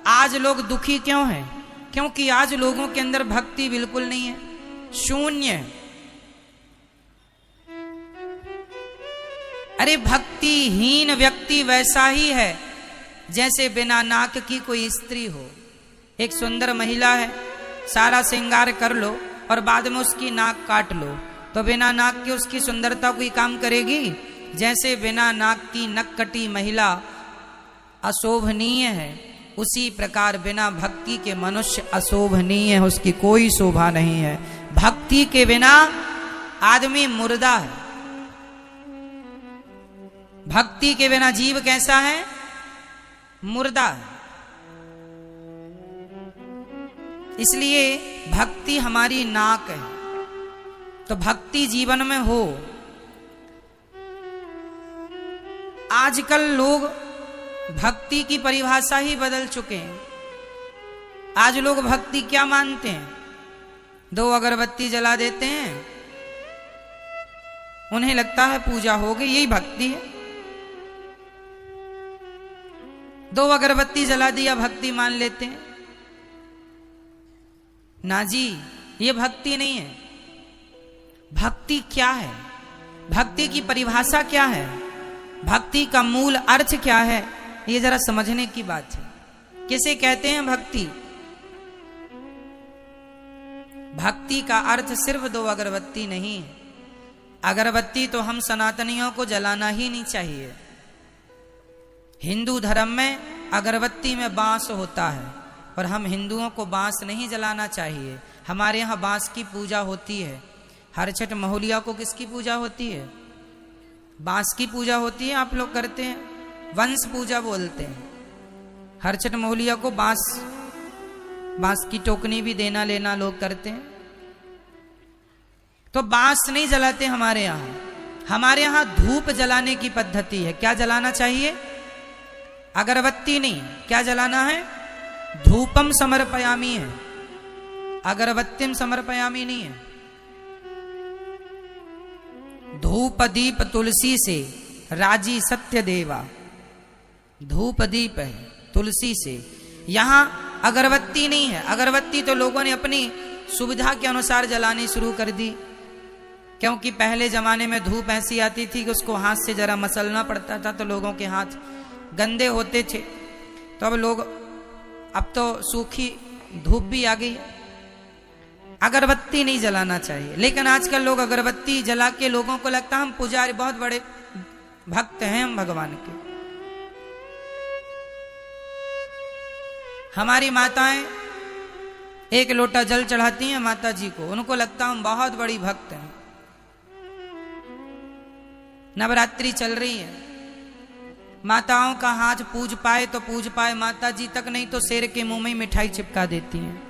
आज लोग दुखी क्यों हैं? क्योंकि आज लोगों के अंदर भक्ति बिल्कुल नहीं है, शून्य है। अरे भक्तिहीन व्यक्ति वैसा ही है जैसे बिना नाक की कोई स्त्री हो। एक सुंदर महिला है, सारा श्रृंगार कर लो और बाद में उसकी नाक काट लो, तो बिना नाक के उसकी सुंदरता कोई काम करेगी? जैसे बिना नाक की नक कटी महिला अशोभनीय है, उसी प्रकार बिना भक्ति के मनुष्य अशोभनीय है, उसकी कोई शोभा नहीं है। भक्ति के बिना आदमी मुर्दा है। भक्ति के बिना जीव कैसा है? मुर्दा है। इसलिए भक्ति हमारी नाक है। तो भक्ति जीवन में हो। आजकल लोग भक्ति की परिभाषा ही बदल चुके हैं। आज लोग भक्ति क्या मानते हैं? 2 अगरबत्ती जला देते हैं, उन्हें लगता है पूजा हो गई, यही भक्ति है। 2 अगरबत्ती जला दिया, भक्ति मान लेते हैं। ना जी, ये भक्ति नहीं है। भक्ति क्या है? भक्ति की परिभाषा क्या है? भक्ति का मूल अर्थ क्या है? ये जरा समझने की बात है। किसे कहते हैं भक्ति? भक्ति का अर्थ सिर्फ 2 अगरबत्ती नहीं है। अगरबत्ती तो हम सनातनियों को जलाना ही नहीं चाहिए। हिंदू धर्म में अगरबत्ती में बांस होता है और हम हिंदुओं को बांस नहीं जलाना चाहिए। हमारे यहाँ बांस की पूजा होती है। हर छठ महुलिया को किसकी पूजा होती है? बांस की पूजा होती है। आप लोग करते हैं, वंश पूजा बोलते हैं। हर छठ महुलिया को बांस की टोकनी भी देना लेना लोग करते हैं। तो बांस नहीं जलाते हमारे यहाँ। हमारे यहाँ धूप जलाने की पद्धति है। क्या जलाना चाहिए? अगरबत्ती नहीं। क्या जलाना है? धूपम समर्पयामी है, अगरबत्तिम समर्पयामी नहीं है। धूप दीप तुलसी से राजी सत्य देवा। धूप दीप है तुलसी से। यहां अगरबत्ती नहीं है। अगरबत्ती तो लोगों ने अपनी सुविधा के अनुसार जलानी शुरू कर दी, क्योंकि पहले जमाने में धूप ऐसी आती थी कि उसको हाथ से जरा मसलना पड़ता था, तो लोगों के हाथ गंदे होते थे। तो अब तो सूखी धूप भी आ गई। अगरबत्ती नहीं जलाना चाहिए। लेकिन आजकल लोग अगरबत्ती जला के लोगों को लगता है हम पुजारी, बहुत बड़े भक्त हैं हम भगवान के। हमारी माताएं एक लोटा जल चढ़ाती हैं माता जी को, उनको लगता हम बहुत बड़ी भक्त हैं। नवरात्रि चल रही है, माताओं का हाथ पूज पाए तो पूज पाए, माता जी तक नहीं तो शेर के मुंह में मिठाई चिपका देती हैं।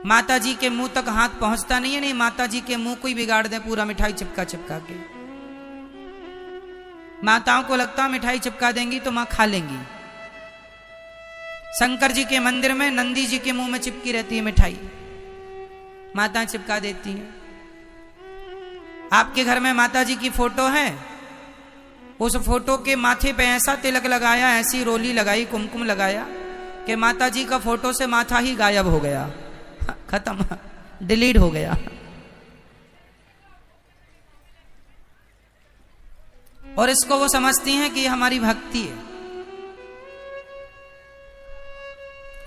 माता जी के मुंह तक हाथ पहुंचता नहीं है, नहीं माता जी के मुंह को ही बिगाड़ दे पूरा मिठाई चिपका चिपका के। माताओं को लगता मिठाई चिपका देंगी तो मां खा लेंगी। शंकर जी के मंदिर में नंदी जी के मुंह में चिपकी रहती है मिठाई, माता चिपका देती है। आपके घर में माता जी की फोटो है, उस फोटो के माथे पे ऐसा तिलक लगाया, ऐसी रोली लगाई, कुमकुम लगाया कि माता जी का फोटो से माथा ही गायब हो गया, खत्म, डिलीट हो गया। और इसको वो समझती हैं कि हमारी भक्ति है।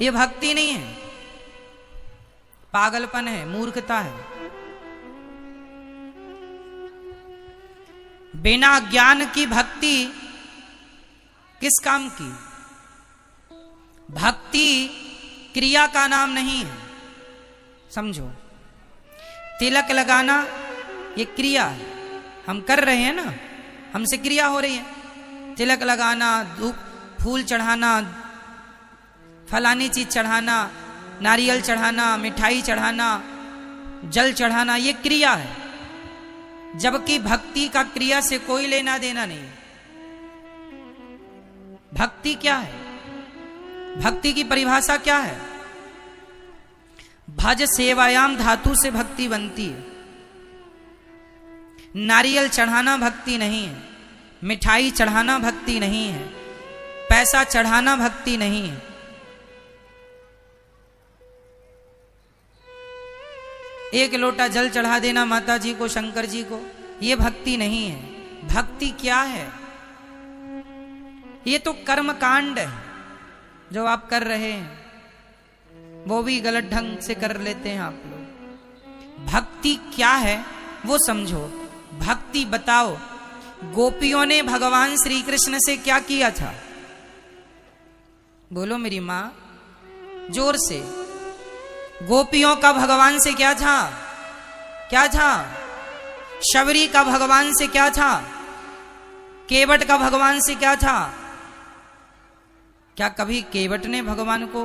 ये भक्ति नहीं है, पागलपन है, मूर्खता है। बिना ज्ञान की भक्ति किस काम की? भक्ति क्रिया का नाम नहीं है, समझो। तिलक लगाना ये क्रिया है, हम कर रहे हैं ना, हमसे क्रिया हो रही है। तिलक लगाना, धूप फूल चढ़ाना, फलानी चीज चढ़ाना, नारियल चढ़ाना, मिठाई चढ़ाना, जल चढ़ाना, ये क्रिया है। जबकि भक्ति का क्रिया से कोई लेना देना नहीं। भक्ति क्या है? भक्ति की परिभाषा क्या है? भज सेवायाम धातु से भक्ति बनती है। नारियल चढ़ाना भक्ति नहीं है, मिठाई चढ़ाना भक्ति नहीं है, ऐसा चढ़ाना भक्ति नहीं है। एक लोटा जल चढ़ा देना माता जी को, शंकर जी को, ये भक्ति नहीं है। भक्ति क्या है? ये तो कर्म कांड है जो आप कर रहे हैं, वो भी गलत ढंग से कर लेते हैं आप लोग। भक्ति क्या है वो समझो। भक्ति बताओ, गोपियों ने भगवान श्री कृष्ण से क्या किया था? बोलो मेरी मां, जोर से। गोपियों का भगवान से क्या था? क्या था? शबरी का भगवान से क्या था? केवट का भगवान से क्या था? क्या कभी केवट ने भगवान को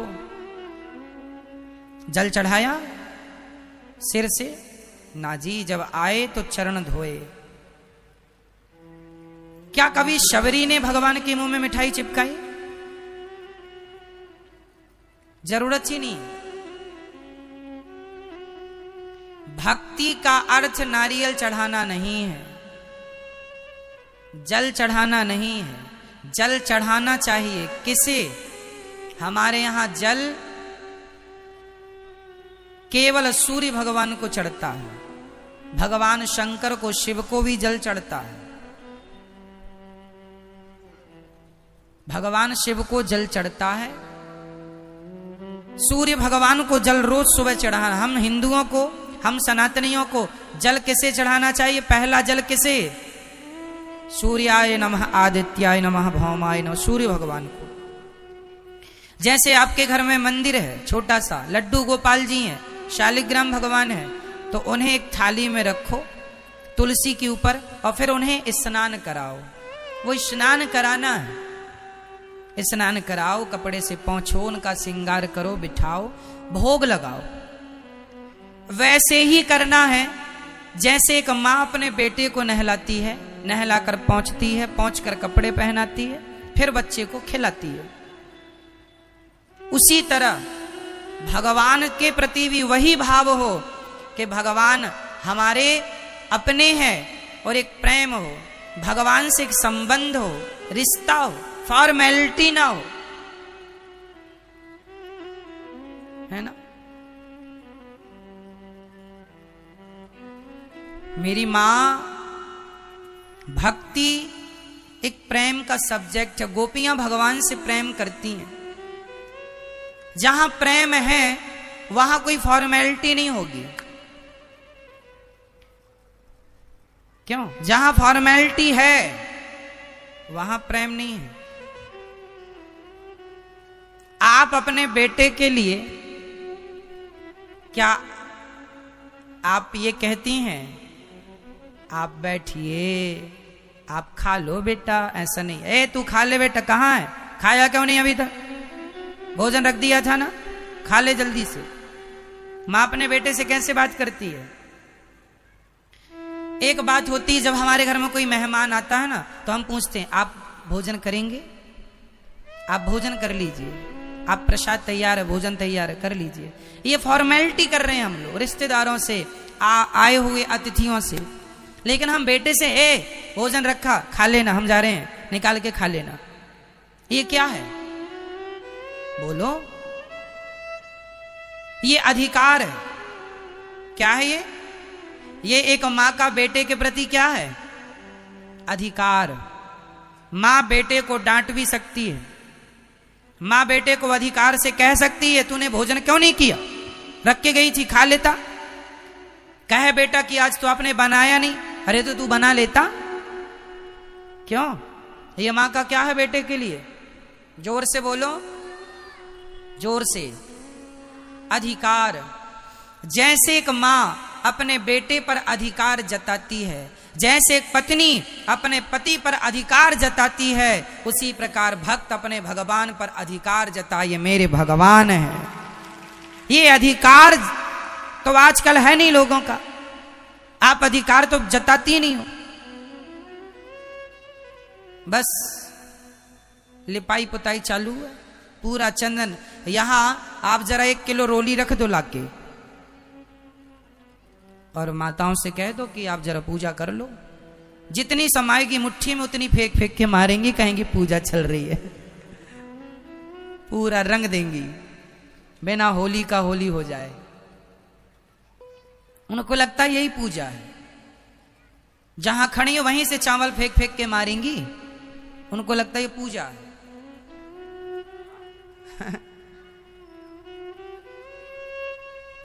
जल चढ़ाया सिर से? ना जी, जब आए तो चरण धोए। क्या कभी शबरी ने भगवान के मुंह में मिठाई चिपकाई? जरूरत ही नहीं। भक्ति का अर्थ नारियल चढ़ाना नहीं है, जल चढ़ाना नहीं है। जल चढ़ाना चाहिए किसे? हमारे यहां जल केवल सूर्य भगवान को चढ़ता है, भगवान शंकर को, शिव को भी जल चढ़ता है। भगवान शिव को जल चढ़ता है, सूर्य भगवान को जल रोज सुबह चढ़ाना। हम हिंदुओं को, हम सनातनियों को जल किसे चढ़ाना चाहिए? पहला जल किसे? सूर्याय नमः, आदित्याय नमः, भौमाय नमः, सूर्य भगवान को। जैसे आपके घर में मंदिर है छोटा सा, लड्डू गोपाल जी हैं, शालिग्राम भगवान है, तो उन्हें एक थाली में रखो तुलसी के ऊपर और फिर उन्हें स्नान कराओ। वो स्नान कराना है, स्नान कराओ, कपड़े से पोंछो, उनका श्रृंगार करो, बिठाओ, भोग लगाओ। वैसे ही करना है जैसे एक माँ अपने बेटे को नहलाती है, नहलाकर पहुंचती है, पहुंचकर कपड़े पहनाती है, फिर बच्चे को खिलाती है। उसी तरह भगवान के प्रति भी वही भाव हो कि भगवान हमारे अपने हैं और एक प्रेम हो, भगवान से एक संबंध हो, रिश्ता हो, फॉर्मेलिटी ना हो, है ना। मेरी मां, भक्ति एक प्रेम का सब्जेक्ट है। गोपियां भगवान से प्रेम करती हैं। जहां प्रेम है वहां कोई फॉर्मेलिटी नहीं होगी। क्यों? जहां फॉर्मेलिटी है वहां प्रेम नहीं है। आप अपने बेटे के लिए क्या आप ये कहती हैं आप बैठिए, आप खा लो बेटा? ऐसा नहीं। ए तू खा ले बेटा, कहाँ है? खाया क्यों नहीं अभी तक? भोजन रख दिया था ना, खा ले जल्दी से। मां अपने बेटे से कैसे बात करती है? एक बात होती है, जब हमारे घर में कोई मेहमान आता है ना तो हम पूछते हैं आप भोजन करेंगे? आप भोजन कर लीजिए, आप प्रसाद तैयार है, भोजन तैयार है, कर लीजिए। ये फॉर्मेलिटी कर रहे हैं हम लोग रिश्तेदारों से, आए हुए अतिथियों से। लेकिन हम बेटे से, ए भोजन रखा, खा लेना, हम जा रहे हैं, निकाल के खा लेना। ये क्या है? बोलो। ये अधिकार है। क्या है ये? ये एक मां का बेटे के प्रति क्या है? अधिकार। मां बेटे को डांट भी सकती है, मां बेटे को अधिकार से कह सकती है तूने भोजन क्यों नहीं किया, रख के गई थी, खा लेता। कहे बेटा कि आज तो आपने बनाया नहीं, अरे तो तू बना लेता। क्यों? ये मां का क्या है बेटे के लिए? जोर से बोलो, जोर से। अधिकार। जैसे एक मां अपने बेटे पर अधिकार जताती है, जैसे एक पत्नी अपने पति पर अधिकार जताती है, उसी प्रकार भक्त अपने भगवान पर अधिकार जताए, मेरे भगवान है। ये अधिकार तो आजकल है नहीं लोगों का। आप अधिकार तो जताती नहीं हो, बस लिपाई पुताई चालू है, पूरा चंदन। यहां आप जरा 1 किलो रोली रख दो लाके और माताओं से कह दो कि आप जरा पूजा कर लो। जितनी समाएगी मुट्ठी में उतनी फेंक फेंक के मारेंगी, कहेंगी पूजा चल रही है। पूरा रंग देंगी, बिना होली का होली हो जाए। उनको लगता है यही पूजा है। जहां खड़ी हो वहीं से चावल फेंक फेंक के मारेंगी, उनको लगता है ये पूजा है।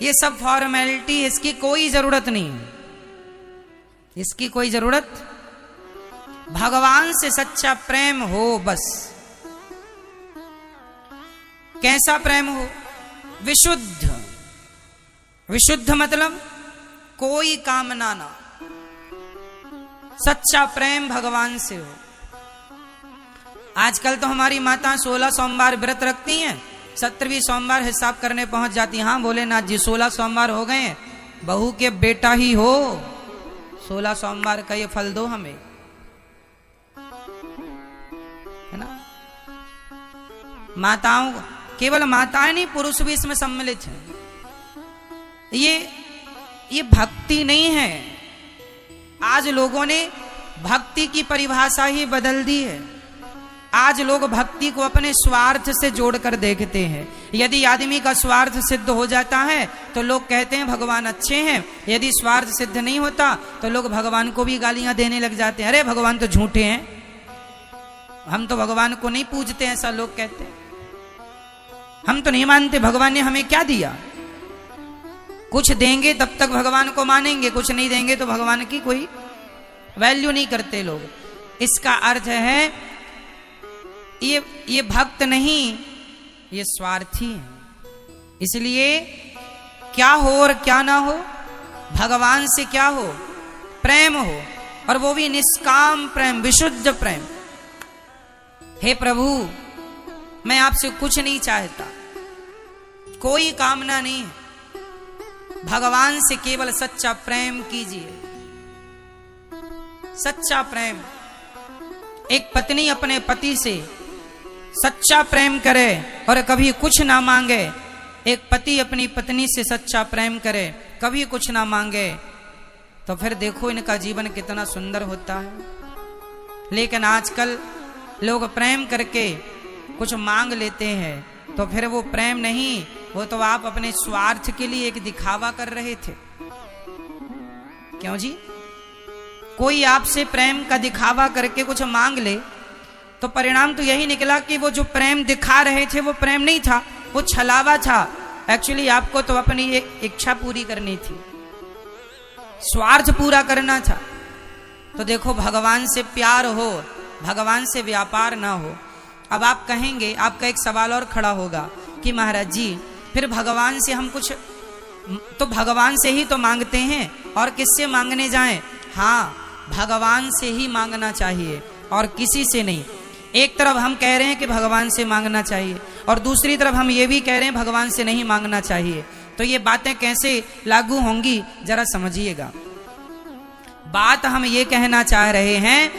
ये सब फॉर्मेलिटी, इसकी कोई जरूरत नहीं है, इसकी कोई जरूरत। भगवान से सच्चा प्रेम हो बस। कैसा प्रेम हो? विशुद्ध। विशुद्ध मतलब कोई कामना ना, सच्चा प्रेम भगवान से हो। आजकल तो हमारी माता 16 सोमवार व्रत रखती हैं, 17वीं सोमवार हिसाब करने पहुंच जाती। हाँ भोलेनाथ जी 16 सोमवार हो गए, बहू के बेटा ही हो, 16 सोमवार का ये फल दो हमें, है ना। माताओं, केवल माताएं नहीं, पुरुष भी इसमें सम्मिलित हैं। ये भक्ति नहीं है। आज लोगों ने भक्ति की परिभाषा ही बदल दी है। आज लोग भक्ति को अपने स्वार्थ से जोड़कर देखते हैं। यदि आदमी का स्वार्थ सिद्ध हो जाता है तो लोग कहते हैं भगवान अच्छे हैं, यदि स्वार्थ सिद्ध नहीं होता तो लोग भगवान को भी गालियां देने लग जाते हैं। अरे भगवान तो झूठे हैं, हम तो भगवान को नहीं पूजते, ऐसा लोग कहते हैं। हम तो नहीं मानते, भगवान ने हमें क्या दिया। कुछ देंगे तब तक भगवान को मानेंगे, कुछ नहीं देंगे तो भगवान की कोई वैल्यू नहीं करते लोग। इसका अर्थ है ये भक्त नहीं, ये स्वार्थी है। इसलिए क्या हो और क्या ना हो, भगवान से क्या हो? प्रेम हो, और वो भी निष्काम प्रेम, विशुद्ध प्रेम। हे प्रभु, मैं आपसे कुछ नहीं चाहता, कोई कामना नहीं, भगवान से केवल सच्चा प्रेम कीजिए। सच्चा प्रेम। एक पत्नी अपने पति से सच्चा प्रेम करे और कभी कुछ ना मांगे, एक पति अपनी पत्नी से सच्चा प्रेम करे, कभी कुछ ना मांगे, तो फिर देखो इनका जीवन कितना सुंदर होता है। लेकिन आजकल लोग प्रेम करके कुछ मांग लेते हैं, तो फिर वो प्रेम नहीं, वो तो आप अपने स्वार्थ के लिए एक दिखावा कर रहे थे। क्यों जी? कोई आपसे प्रेम का दिखावा करके कुछ मांग ले तो परिणाम तो यही निकला कि वो जो प्रेम दिखा रहे थे वो प्रेम नहीं था, वो छलावा था। एक्चुअली आपको तो अपनी एक इच्छा पूरी करनी थी, स्वार्थ पूरा करना था। तो देखो, भगवान से प्यार हो, भगवान से व्यापार ना हो। अब आप कहेंगे, आपका एक सवाल और खड़ा होगा कि महाराज जी फिर भगवान से हम कुछ तो भगवान से ही तो मांगते हैं, और किससे मांगने जाएं? हाँ, भगवान से ही मांगना चाहिए और किसी से नहीं। एक तरफ हम कह रहे हैं कि भगवान से मांगना चाहिए, और दूसरी तरफ हम ये भी कह रहे हैं भगवान से नहीं मांगना चाहिए। तो ये बातें कैसे लागू होंगी, जरा समझिएगा। बात हम ये कहना चाह रहे हैं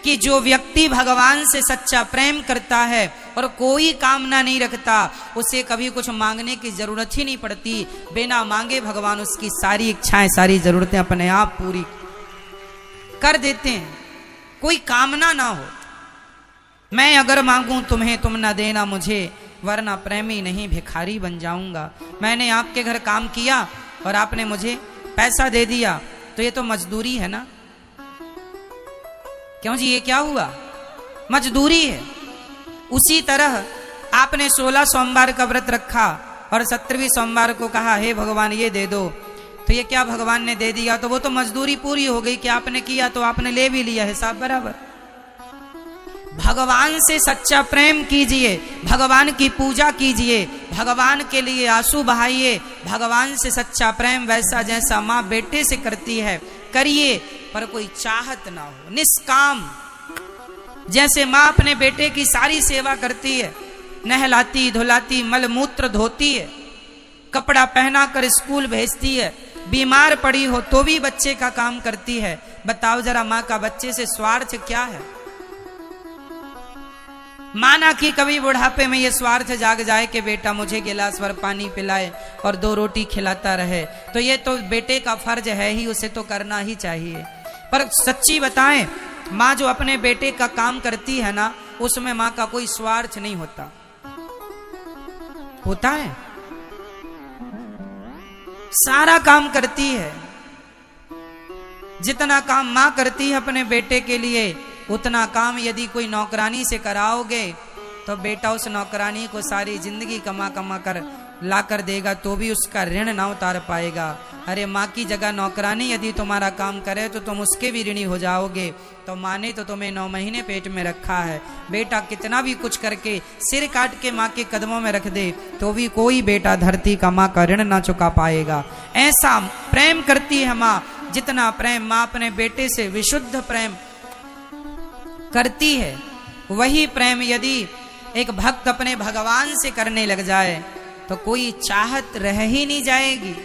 कि जो व्यक्ति भगवान से सच्चा प्रेम करता है और कोई कामना नहीं रखता, उसे कभी कुछ मांगने की जरूरत ही नहीं पड़ती। बिना मांगे भगवान उसकी सारी इच्छाएं, सारी जरूरतें अपने आप पूरी कर देते हैं। कोई कामना ना हो, मैं अगर मांगूं तुम्हें तुम ना देना मुझे, वरना प्रेमी नहीं भिखारी बन जाऊंगा। मैंने आपके घर काम किया और आपने मुझे पैसा दे दिया, तो ये तो मजदूरी है ना। क्यों जी, ये क्या हुआ? मजदूरी है। उसी तरह आपने 16 सोमवार का व्रत रखा और 17वीं सोमवार को कहा हे भगवान ये दे दो, तो ये क्या भगवान ने दे दिया? तो वो तो मजदूरी पूरी हो गई कि आपने किया तो आपने ले भी लिया, हिसाब बराबर। भगवान से सच्चा प्रेम कीजिए, भगवान की पूजा कीजिए, भगवान के लिए आंसू बहाइए। भगवान से सच्चा प्रेम वैसा जैसा माँ बेटे से करती है करिए, पर कोई चाहत ना हो, निष्काम। जैसे माँ अपने बेटे की सारी सेवा करती है, नहलाती धुलाती, मल मूत्र धोती है, कपड़ा पहना कर स्कूल भेजती है, बीमार पड़ी हो तो भी बच्चे का काम करती है। बताओ जरा, माँ का बच्चे से स्वार्थ क्या है? माना कि कभी बुढ़ापे में ये स्वार्थ जाग जाए कि बेटा मुझे गिलास भर पानी पिलाए और 2 रोटी खिलाता रहे, तो ये तो बेटे का फर्ज है ही, उसे तो करना ही चाहिए। पर सच्ची बताएं, माँ जो अपने बेटे का काम करती है ना, उसमें माँ का कोई स्वार्थ नहीं होता। होता है? सारा काम करती है। जितना काम मां करती है अपने बेटे के लिए, उतना काम यदि कोई नौकरानी से कराओगे तो बेटा उस नौकरानी को सारी जिंदगी कमा कमा कर ला कर देगा तो भी उसका ऋण ना उतार पाएगा। अरे माँ की जगह नौकरानी यदि तुम्हारा काम करे तो तुम उसके भी ऋणी हो जाओगे। तो माँ ने तो तुम्हें 9 महीने पेट में रखा है। बेटा कितना भी कुछ करके सिर काट के माँ के कदमों में रख दे तो भी कोई बेटा धरती का माँ का ऋण ना चुका पाएगा। ऐसा प्रेम करती है माँ, जितना प्रेम माँ अपने बेटे से विशुद्ध प्रेम करती है, वही प्रेम यदि एक भक्त अपने भगवान से करने लग जाए तो कोई चाहत रह ही नहीं जाएगी।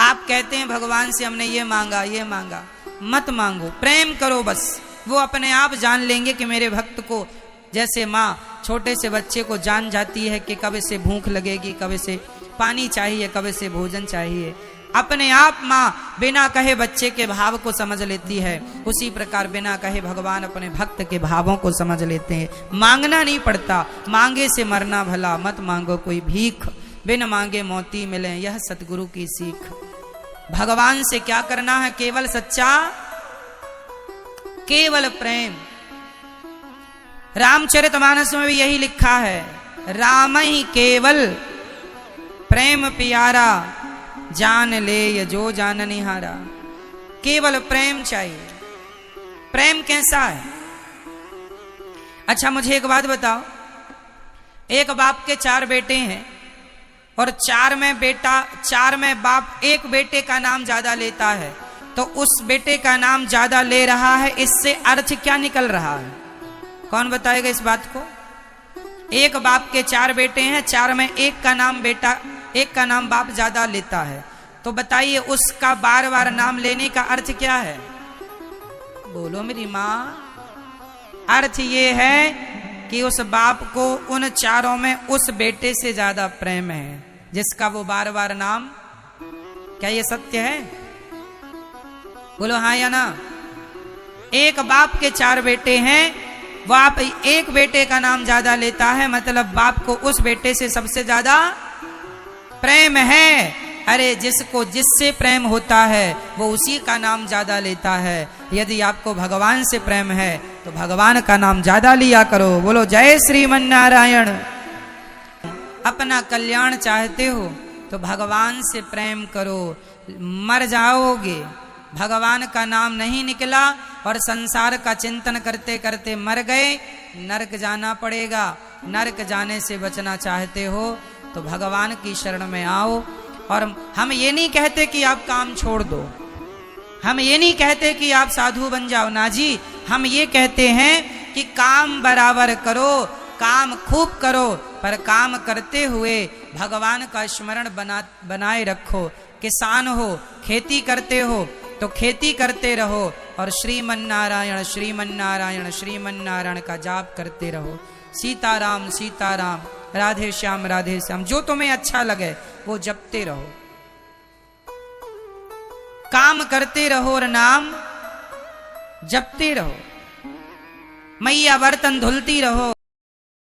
आप कहते हैं भगवान से हमने ये मांगा, मत मांगो, प्रेम करो बस। वो अपने आप जान लेंगे कि मेरे भक्त को, जैसे माँ छोटे से बच्चे को जान जाती है कि कब से भूख लगेगी, कब से पानी चाहिए, कब से भोजन चाहिए, अपने आप माँ बिना कहे बच्चे के भाव को समझ लेती है। उसी प्रकार बिना कहे भगवान अपने भक्त के भावों को समझ लेते हैं। मांगना नहीं पड़ता, मांगे से मरना भला, मत मांगो कोई भीख, बिन मांगे मोती मिले, यह सतगुरु की सीख। भगवान से क्या करना है? केवल सच्चा, केवल प्रेम। रामचरितमानस में भी यही लिखा है, राम ही केवल प्रेम प्यारा, जान ले ये जो जान निहारा। केवल प्रेम चाहिए। प्रेम कैसा है? अच्छा मुझे एक बात बताओ, एक बाप के 4 बेटे हैं और 4 में बाप एक बेटे का नाम ज्यादा लेता है, तो उस बेटे का नाम ज्यादा ले रहा है, इससे अर्थ क्या निकल रहा है? कौन बताएगा इस बात को? एक बाप के 4 बेटे हैं, 4 में एक का नाम बाप ज्यादा लेता है, तो बताइए उसका बार बार नाम लेने का अर्थ क्या है? बोलो मेरी माँ। अर्थ ये है कि उस बाप को उन 4 में उस बेटे से ज्यादा प्रेम है जिसका वो बार बार नाम। क्या ये सत्य है? बोलो हाँ या ना। एक बाप के 4 बेटे हैं, बाप एक बेटे का नाम ज्यादा लेता है, मतलब बाप को उस बेटे से सबसे ज्यादा प्रेम है। अरे जिसको जिससे प्रेम होता है वो उसी का नाम ज्यादा लेता है। यदि आपको भगवान से प्रेम है तो भगवान का नाम ज्यादा लिया करो। बोलो जय श्रीमन नारायण। अपना कल्याण चाहते हो तो भगवान से प्रेम करो। मर जाओगे, भगवान का नाम नहीं निकला और संसार का चिंतन करते करते मर गए, नरक जाना पड़ेगा। नरक जाने से बचना चाहते हो तो भगवान की शरण में आओ। और हम ये नहीं कहते कि आप काम छोड़ दो, हम ये नहीं कहते कि आप साधु बन जाओ, ना जी। हम ये कहते हैं कि काम बराबर करो, काम खूब करो, पर काम करते हुए भगवान का स्मरण बनाए रखो। किसान हो, खेती करते हो तो खेती करते रहो और श्रीमन नारायण श्रीमन नारायण श्रीमन नारायण का जाप करते रहो। सीताराम सीताराम, राधे श्याम राधे श्याम, जो तुम्हें अच्छा लगे वो जपते रहो। काम करते रहो और नाम जपते रहो। मैया बर्तन धुलती रहो।